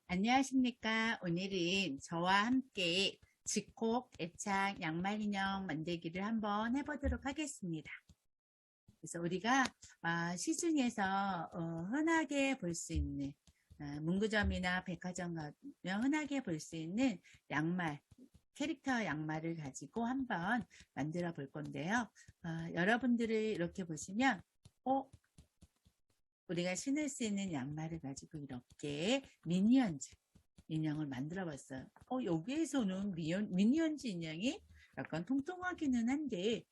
안녕하십니까. 오늘은 저와 함께 집콕, 애착, 양말 인형 만들기를 한번 해보도록 하겠습니다. 그래서 우리가 시중에서 흔하게 볼 수 있는 문구점이나 백화점 가면 흔하게 볼 수 있는 양말, 캐릭터 양말을 가지고 한번 만들어 볼 건데요. 여러분들이 이렇게 보시면 우리가 신을 수 있는 양말을 가지고 이렇게 미니언즈 인형을 만들어 봤어요. 여기에서는 미니언즈 인형이 약간 통통하기는 한데,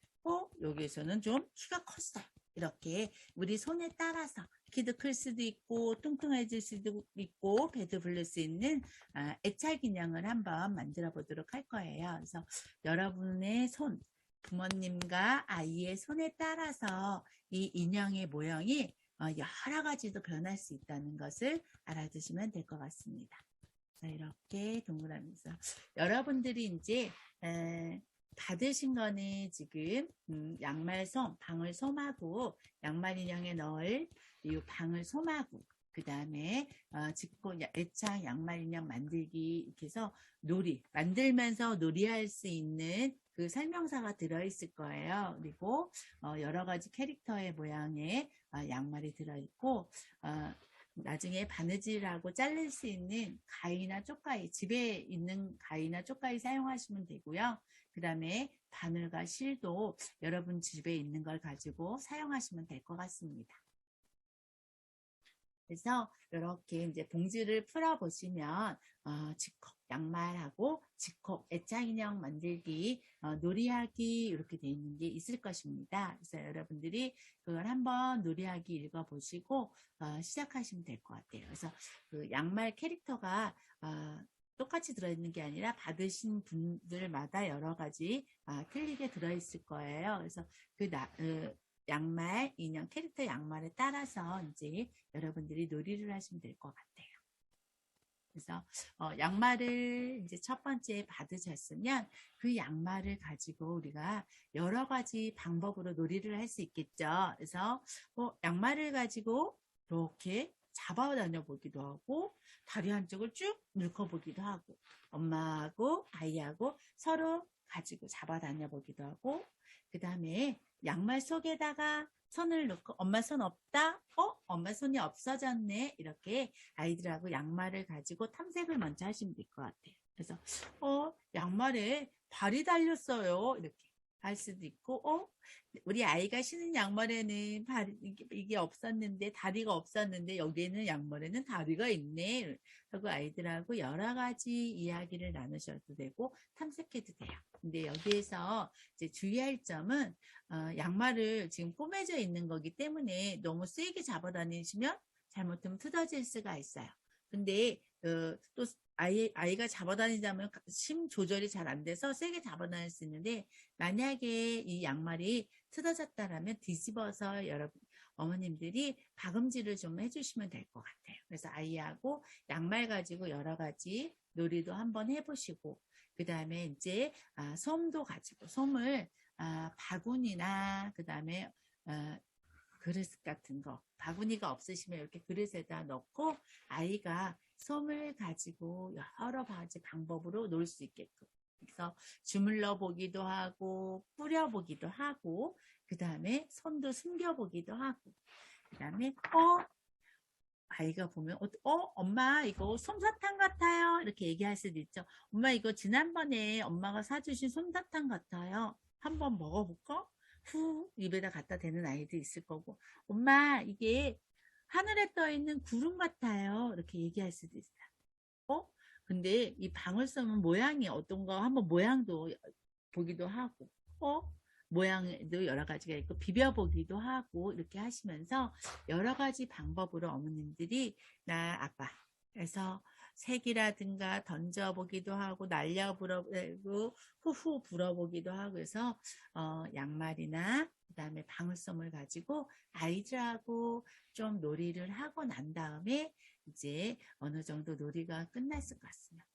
여기에서는 좀 키가 컸어요. 이렇게 우리 손에 따라서 키도 클 수도 있고, 뚱뚱해질 수도 있고, 배도 부를 수 있는 애착 인형을 한번 만들어 보도록 할 거예요. 그래서 여러분의 손, 부모님과 아이의 손에 따라서 이 인형의 모형이 여러 가지도 변할 수 있다는 것을 알아두시면 될 것 같습니다. 자, 이렇게 동그라미에서 여러분들이 이제 받으신 거는 지금 양말솜, 방울솜하고 양말 인형에 넣을 이 방울솜하고 그 다음에 집고 애착 양말 인형 만들기 이렇게 해서 만들면서 놀이할 수 있는 그 설명서가 들어있을 거예요. 그리고 여러 가지 캐릭터의 모양의 양말이 들어있고 나중에 바느질하고 자를 수 있는 가위나 쪽가위, 집에 있는 가위나 쪽가위 사용하시면 되고요. 그 다음에 바늘과 실도 여러분 집에 있는 걸 가지고 사용하시면 될 것 같습니다. 그래서 이렇게 이제 봉지를 풀어 보시면 집콕 양말하고 집콕 애착 인형 만들기 놀이하기 이렇게 되어 있는 게 있을 것입니다. 그래서 여러분들이 그걸 한번 놀이하기 읽어보시고 시작하시면 될 것 같아요. 그래서 그 양말 캐릭터가 똑같이 들어있는 게 아니라 받으신 분들마다 여러 가지 틀리게 들어있을 거예요. 그래서 양말, 인형 캐릭터 양말에 따라서 이제 여러분들이 놀이를 하시면 될 것 같아요. 그래서 양말을 이제 첫 번째 받으셨으면 그 양말을 가지고 우리가 여러 가지 방법으로 놀이를 할 수 있겠죠. 그래서 양말을 가지고 이렇게 잡아 다녀 보기도 하고 다리 한쪽을 쭉 눌러 보기도 하고 엄마하고 아이하고 서로 가지고 잡아 다녀 보기도 하고 그 다음에 양말 속에다가 손을 넣고 엄마 손 없다? 엄마 손이 없어졌네. 이렇게 아이들하고 양말을 가지고 탐색을 먼저 하시면 될 것 같아요. 그래서 양말에 발이 달렸어요. 이렇게 할 수도 있고 우리 아이가 신은 양말에는 이게 없었는데 다리가 없었는데 여기에는 양말에는 다리가 있네. 하고 아이들하고 여러 가지 이야기를 나누셔도 되고 탐색해도 돼요. 근데 여기에서 이제 주의할 점은 양말을 지금 꼬매져 있는 거기 때문에 너무 세게 잡아 다니시면 잘못하면 뜯어질 수가 있어요. 근데 또 아이가 잡아 다니자면 힘 조절이 잘 안 돼서 세게 잡아 다닐 수 있는데 만약에 이 양말이 뜯어졌다라면 뒤집어서 여러분 어머님들이 박음질을 좀 해주시면 될 것 같아요. 그래서 아이하고 양말 가지고 여러 가지 놀이도 한번 해보시고 그 다음에 이제 솜도 가지고 솜을 바구니나 그 다음에 그릇 같은 거 바구니가 없으시면 이렇게 그릇에다 넣고 아이가 솜을 가지고 여러 가지 방법으로 놀 수 있게끔 그래서 주물러 보기도 하고 뿌려 보기도 하고 그 다음에 손도 숨겨 보기도 하고 그 다음에 아이가 보면 엄마 이거 솜사탕 같아요 이렇게 얘기할 수도 있죠. 엄마 이거 지난번에 엄마가 사주신 솜사탕 같아요. 한번 먹어볼까? 후 입에다 갖다 대는 아이도 있을 거고 엄마 이게 하늘에 떠 있는 구름 같아요 이렇게 얘기할 수도 있어요. 근데 이 방울솜은 모양이 어떤가 한번 모양도 보기도 하고 모양도 여러 가지가 있고 비벼보기도 하고 이렇게 하시면서 여러 가지 방법으로 어머님들이 나 아빠 그래서 색이라든가 던져보기도 하고 날려보고 후후 불어보기도 하고 해서 양말이나 그 다음에 방울솜을 가지고 아이들하고 좀 놀이를 하고 난 다음에 이제 어느 정도 놀이가 끝났을 것 같습니다.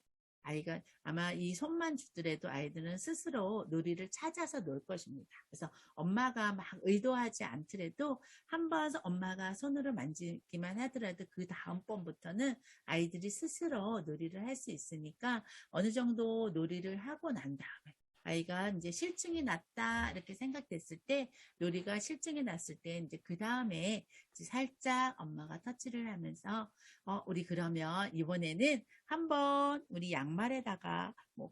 아이가 아마 이 손만 주더라도 아이들은 스스로 놀이를 찾아서 놀 것입니다. 그래서 엄마가 막 의도하지 않더라도 한번 엄마가 손으로 만지기만 하더라도 그 다음번부터는 아이들이 스스로 놀이를 할 수 있으니까 어느 정도 놀이를 하고 난 다음에 아이가 이제 실증이 났다 이렇게 생각됐을 때 놀이가 실증이 났을 때 이제 그 다음에 살짝 엄마가 터치를 하면서 우리 그러면 이번에는 한번 우리 양말에다가 뭐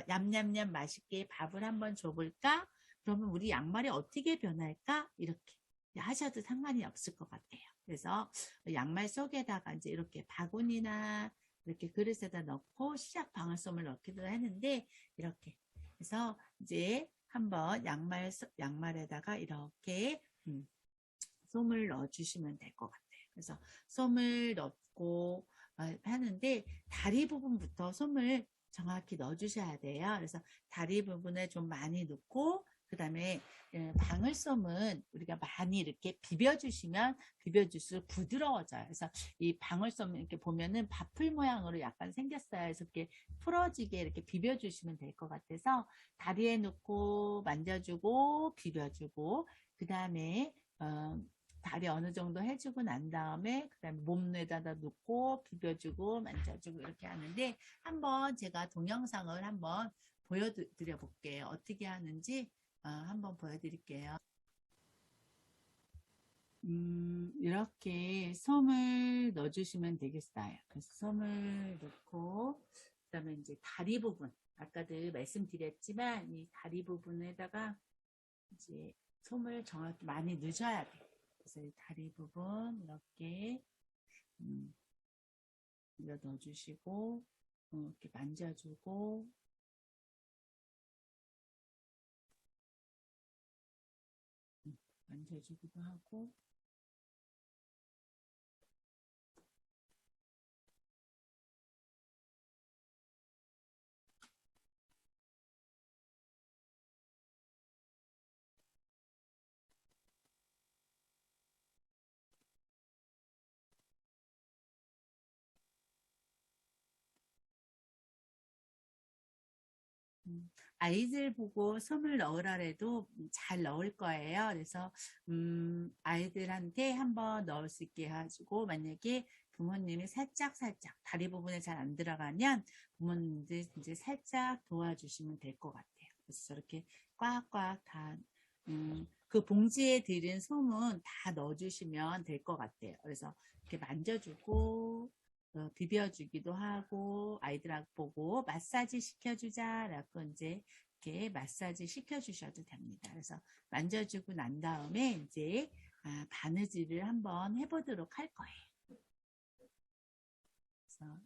냠냠냠 맛있게 밥을 한번 줘볼까? 그러면 우리 양말이 어떻게 변할까? 이렇게 하셔도 상관이 없을 것 같아요. 그래서 양말 속에다가 이제 이렇게 바구니나 이렇게 그릇에다 넣고 시작 방울솜을 넣기도 하는데 이렇게 그래서 이제 한번 양말에다가 이렇게 솜을 넣어주시면 될 것 같아요. 그래서 솜을 넣고 하는데 다리 부분부터 솜을 정확히 넣어주셔야 돼요. 그래서 다리 부분에 좀 많이 넣고 그 다음에 방울솜은 우리가 많이 이렇게 비벼주시면 비벼줄수록 부드러워져요. 그래서 이 방울솜 이렇게 보면은 밥풀 모양으로 약간 생겼어요. 그래서 이렇게 풀어지게 이렇게 비벼주시면 될 것 같아서 다리에 넣고 만져주고 비벼주고 그 다음에 다리 어느 정도 해주고 난 다음에 그다음에 몸에다 놓고 비벼주고 만져주고 이렇게 하는데 한번 제가 동영상을 한번 보여드려 볼게요. 어떻게 하는지 한번 보여드릴게요. 이렇게 솜을 넣어주시면 되겠어요. 그래서 솜을 넣고 그다음에 이제 다리 부분 아까도 말씀드렸지만 이 다리 부분에다가 이제 솜을 정확히 많이 넣으셔야 돼요. 그래서 이 다리 부분 이렇게 넣어주시고 이렇게 만져주고 만져주기도 하고 아이들 보고 솜을 넣으라 해도 잘 넣을 거예요. 그래서 아이들한테 한번 넣을 수 있게 해가지고 만약에 부모님이 살짝 다리 부분에 잘 안 들어가면 부모님들 이제 살짝 도와주시면 될 것 같아요. 그래서 저렇게 꽉꽉 다 그 봉지에 들은 솜은 다 넣어주시면 될 것 같아요. 그래서 이렇게 만져주고 비벼주기도 하고 아이들하고 보고 마사지 시켜주자라고 이제 이렇게 마사지 시켜주셔도 됩니다. 그래서 만져주고 난 다음에 이제 바느질을 한번 해보도록 할 거예요. 그래서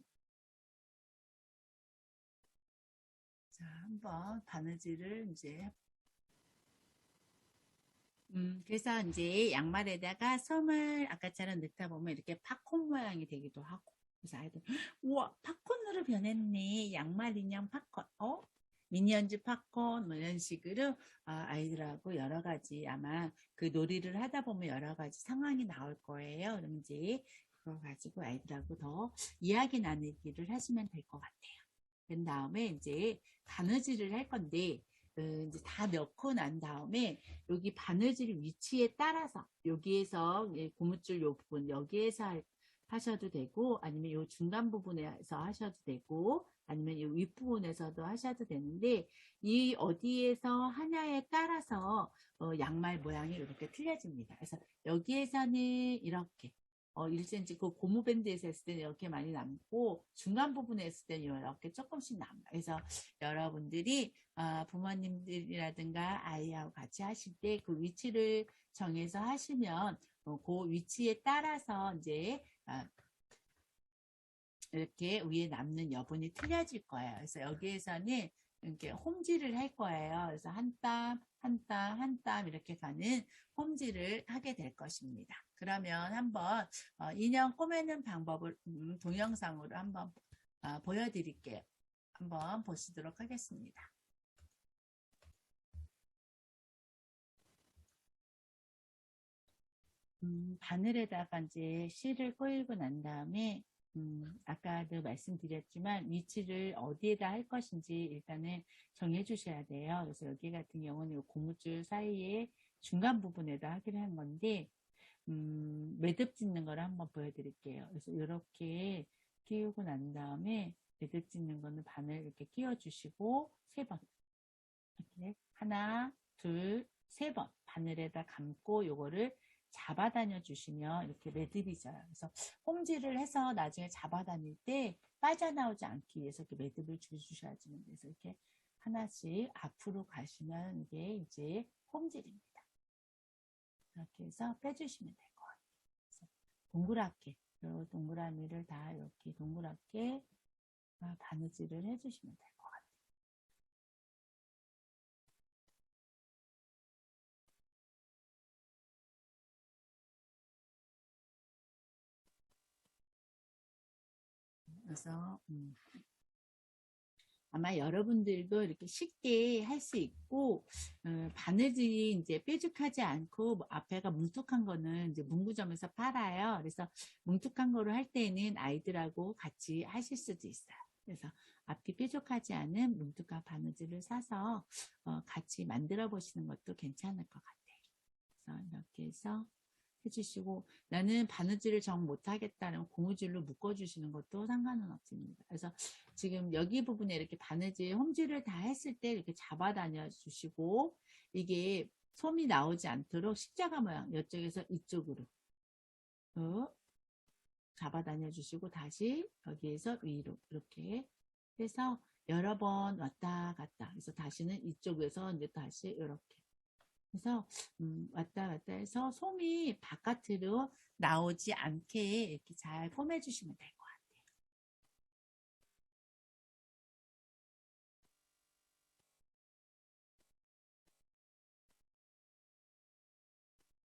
자 한번 바느질을 이제 그래서 이제 양말에다가 솜을 아까처럼 넣다 보면 이렇게 팝콘 모양이 되기도 하고 그래서 아이들 우와 팝콘으로 변했네 양말 인형 팝콘 미니언즈 팝콘 뭐 이런 식으로 아이들하고 여러 가지 아마 그 놀이를 하다 보면 여러 가지 상황이 나올 거예요. 그럼 이제 그거 가지고 아이들하고 더 이야기 나누기를 하시면 될 것 같아요. 그 다음에 이제 바느질을 할 건데 이제 다 넣고 난 다음에 여기 바느질 위치에 따라서 여기에서 고무줄 요 부분 여기에서 하셔도 되고 아니면 요 중간 부분에서 하셔도 되고 아니면 이 윗부분에서도 하셔도 되는데 이 어디에서 하냐에 따라서 양말 모양이 이렇게 틀려집니다. 그래서 여기에서는 이렇게 1cm 그 고무밴드에서 했을 때는 이렇게 많이 남고 중간 부분에 했을 때는 이렇게 조금씩 남아요. 그래서 여러분들이 부모님들이라든가 아이하고 같이 하실 때 그 위치를 정해서 하시면 그 위치에 따라서 이제 이렇게 위에 남는 여분이 틀려질 거예요. 그래서 여기에서는 이렇게 홈질을 할 거예요. 그래서 한 땀, 한 땀, 한 땀 이렇게 가는 홈질을 하게 될 것입니다. 그러면 한번 인형 꼬매는 방법을 동영상으로 한번 보여드릴게요. 한번 보시도록 하겠습니다. 바늘에다가 이제 실을 꼬이고 난 다음에 아까도 말씀드렸지만 위치를 어디에다 할 것인지 일단은 정해 주셔야 돼요. 그래서 여기 같은 경우는 고무줄 사이에 중간 부분에다 하기로 한 건데 매듭 짓는 거를 한번 보여드릴게요. 그래서 이렇게 끼우고 난 다음에 매듭 짓는 거는 바늘 이렇게 끼워주시고 3번 이렇게 하나, 둘, 3번 바늘에다 감고 요거를 잡아다녀 주시면 이렇게 매듭이 져요. 그래서 홈질을 해서 나중에 잡아다닐 때 빠져나오지 않기 위해서 이렇게 매듭을 주셔야지만 돼서 이렇게 하나씩 앞으로 가시면 이게 이제 홈질입니다. 이렇게 해서 빼주시면 될 것 같아요. 그래서 동그랗게 요 동그라미를 다 이렇게 동그랗게 바느질을 해주시면 돼요. 그래서 아마 여러분들도 이렇게 쉽게 할 수 있고 바느질이 이제 뾰족하지 않고 앞에가 뭉툭한 거는 이제 문구점에서 팔아요. 그래서 뭉툭한 거를 할 때는 아이들하고 같이 하실 수도 있어요. 그래서 앞이 뾰족하지 않은 뭉툭한 바느질을 사서 같이 만들어 보시는 것도 괜찮을 것 같아요. 그래서 이렇게 해서 해주시고 나는 바느질을 정 못하겠다는 고무줄로 묶어주시는 것도 상관은 없습니다. 그래서 지금 여기 부분에 이렇게 바느질 홈질을 다 했을 때 이렇게 잡아다녀 주시고 이게 솜이 나오지 않도록 십자가 모양 이쪽에서 이쪽으로 잡아다녀 주시고 다시 여기에서 위로 이렇게 해서 여러 번 왔다 갔다 그래서 다시는 이쪽에서 이제 다시 이렇게 그래서 왔다 갔다 해서 솜이 바깥으로 나오지 않게 이렇게 잘 꿰매 주시면 될 것 같아요.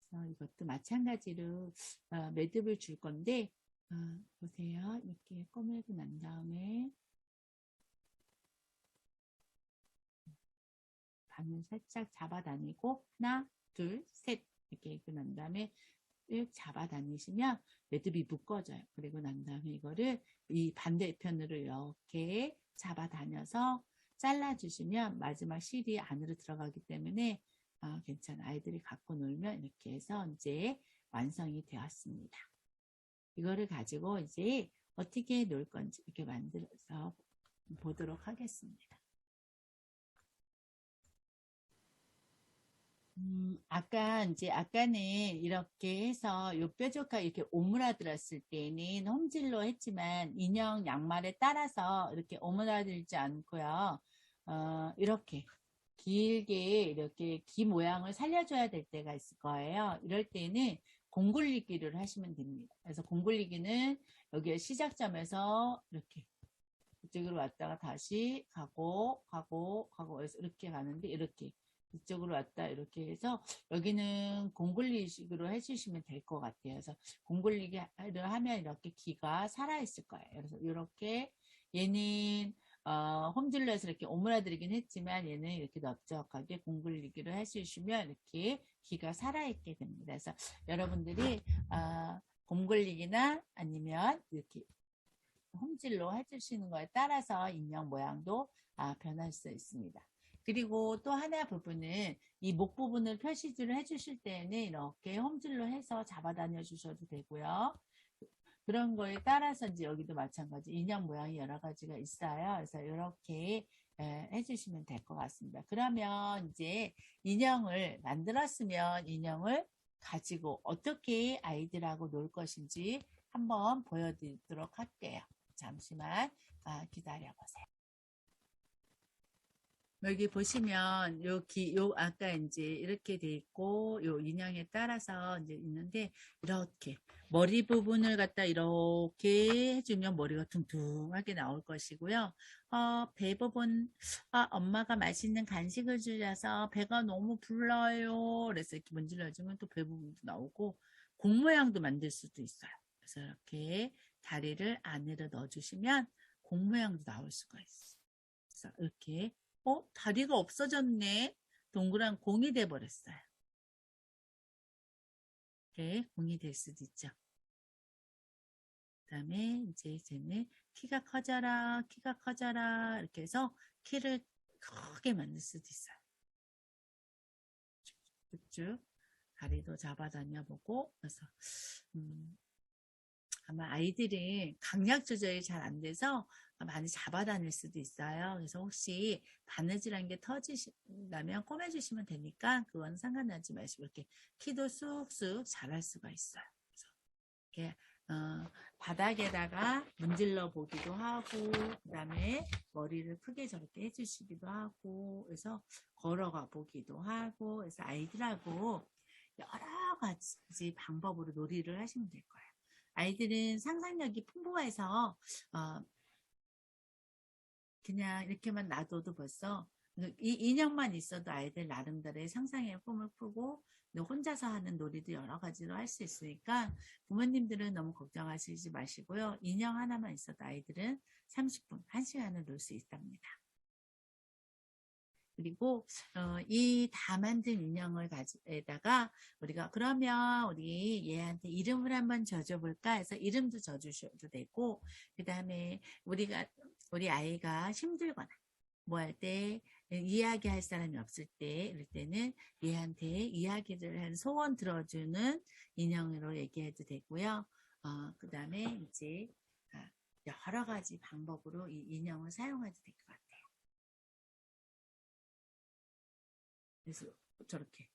그래서 이것도 마찬가지로 매듭을 줄 건데 보세요. 이렇게 꿰매고 난 다음에 바늘 살짝 잡아다니고 하나, 둘, 셋 이렇게 입고 난 다음에 잡아다니시면 매듭이 묶어져요. 그리고 난 다음에 이거를 이 반대편으로 이렇게 잡아다녀서 잘라주시면 마지막 실이 안으로 들어가기 때문에 괜찮아. 아이들이 갖고 놀면 이렇게 해서 이제 완성이 되었습니다. 이거를 가지고 이제 어떻게 놀 건지 이렇게 만들어서 보도록 하겠습니다. 아까는 이렇게 해서 요 뾰족하게 이렇게 오므라들었을 때는 홈질로 했지만 인형 양말에 따라서 이렇게 오므라들지 않고요. 이렇게 길게 이렇게 귀 모양을 살려줘야 될 때가 있을 거예요. 이럴 때는 공굴리기를 하시면 됩니다. 그래서 공굴리기는 여기 시작점에서 이렇게 이쪽으로 왔다가 다시 가고 그래서 이렇게 가는데 이렇게 이쪽으로 왔다 이렇게 해서 여기는 공굴리식으로 해주시면 될 것 같아요. 그래서 공굴리기를 하면 이렇게 귀가 살아있을 거예요. 그래서 이렇게 얘는 홈질로 해서 이렇게 오므라들이긴 했지만 얘는 이렇게 넓적하게 공굴리기를 해주시면 이렇게 귀가 살아있게 됩니다. 그래서 여러분들이 공굴리기나 아니면 이렇게 홈질로 해주시는 거에 따라서 인형 모양도 변할 수 있습니다. 그리고 또 하나 부분은 이 목 부분을 표시를 해주실 때는 이렇게 홈질로 해서 잡아다녀 주셔도 되고요. 그런 거에 따라서 이제 여기도 마찬가지 인형 모양이 여러 가지가 있어요. 그래서 이렇게 해주시면 될 것 같습니다. 그러면 이제 인형을 만들었으면 인형을 가지고 어떻게 아이들하고 놀 것인지 한번 보여드리도록 할게요. 잠시만 기다려보세요. 여기 보시면 요 아까 이제 이렇게 돼 있고 요 인형에 따라서 이제 있는데 이렇게 머리 부분을 갖다 이렇게 해주면 머리가 둥둥하게 나올 것이고요. 배 부분 엄마가 맛있는 간식을 주셔서 배가 너무 불러요. 그래서 이렇게 문질러주면 또 배 부분도 나오고 공 모양도 만들 수도 있어요. 그래서 이렇게 다리를 안으로 넣어주시면 공 모양도 나올 수가 있어요. 그래서 이렇게 다리가 없어졌네. 동그란 공이 돼버렸어요. 이렇게 공이 될 수도 있죠. 그다음에 이제 쟤는 키가 커져라, 키가 커져라 이렇게 해서 키를 크게 만들 수도 있어요. 쭉쭉 다리도 잡아다녀보고 그래서 아마 아이들이 강약 조절이 잘 안 돼서 많이 잡아다닐 수도 있어요. 그래서 혹시 바느질한 게 터지신다면 꼬매주시면 되니까 그건 상관하지 마시고 이렇게 키도 쑥쑥 자랄 수가 있어요. 그래서 이렇게 바닥에다가 문질러 보기도 하고 그다음에 머리를 크게 저렇게 해주시기도 하고 그래서 걸어가 보기도 하고 그래서 아이들하고 여러 가지 방법으로 놀이를 하시면 될 거예요. 아이들은 상상력이 풍부해서 그냥 이렇게만 놔둬도 벌써 이 인형만 있어도 아이들 나름대로의 상상의 꿈을 풀고 혼자서 하는 놀이도 여러 가지로 할 수 있으니까 부모님들은 너무 걱정하시지 마시고요. 인형 하나만 있어도 아이들은 30분, 1시간을 놀 수 있답니다. 그리고 이 다 만든 인형을 가지다가 우리가 그러면 우리 얘한테 이름을 한번 져줘볼까 해서 이름도 져주셔도 되고 그 다음에 우리 아이가 힘들거나 뭐 할 때 이야기할 사람이 없을 때 이럴 때는 얘한테 이야기를 한 소원 들어주는 인형으로 얘기해도 되고요. 그 다음에 이제 여러 가지 방법으로 이 인형을 사용해도 될 것 같아요. 그래서 저렇게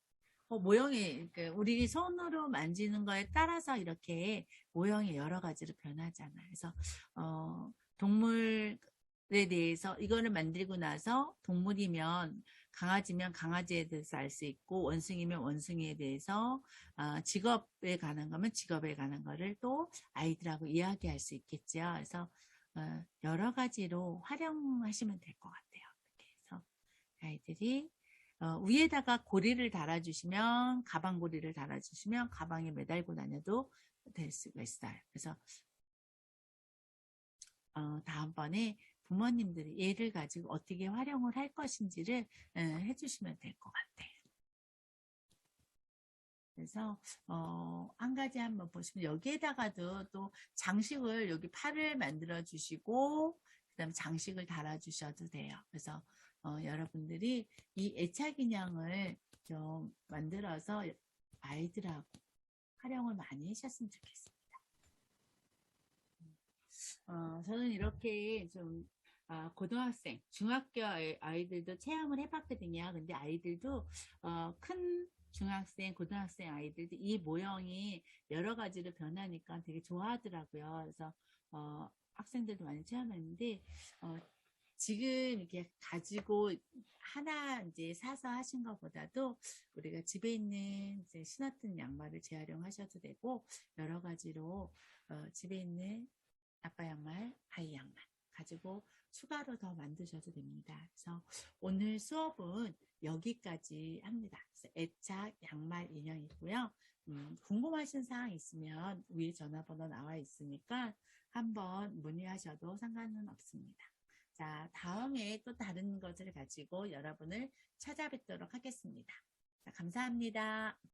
모형이 우리 손으로 만지는 거에 따라서 이렇게 모형이 여러 가지로 변하잖아요. 그래서 동물에 대해서 이거를 만들고 나서 동물이면 강아지면 강아지에 대해서 알 수 있고 원숭이면 원숭이에 대해서 직업에 관한 거면 직업에 관한 거를 또 아이들하고 이야기할 수 있겠죠. 그래서 여러 가지로 활용하시면 될 것 같아요. 이렇게 해서 아이들이 위에다가 고리를 달아주시면 가방 고리를 달아주시면 가방에 매달고 다녀도 될 수가 있어요. 그래서 다음번에 부모님들이 얘를 가지고 어떻게 활용을 할 것인지를 해주시면 될 것 같아요. 그래서 한 가지 한번 보시면 여기에다가도 또 장식을 여기 팔을 만들어 주시고 그다음에 장식을 달아 주셔도 돼요. 그래서 여러분들이 이 애착 인형을 좀 만들어서 아이들하고 활용을 많이 하셨으면 좋겠습니다. 저는 이렇게 좀 고등학생, 중학교 아이들도 체험을 해봤거든요. 근데 아이들도 큰 중학생, 고등학생 아이들도 이 모형이 여러 가지로 변하니까 되게 좋아하더라고요. 그래서 학생들도 많이 체험했는데 지금 이렇게 가지고 하나 이제 사서 하신 것보다도 우리가 집에 있는 이제 신었던 양말을 재활용하셔도 되고 여러 가지로 집에 있는 아빠 양말, 아이 양말 가지고 추가로 더 만드셔도 됩니다. 그래서 오늘 수업은 여기까지 합니다. 그래서 애착 양말 인형이고요. 궁금하신 사항 있으면 위에 전화번호 나와 있으니까 한번 문의하셔도 상관은 없습니다. 자, 다음에 또 다른 것을 가지고 여러분을 찾아뵙도록 하겠습니다. 자, 감사합니다.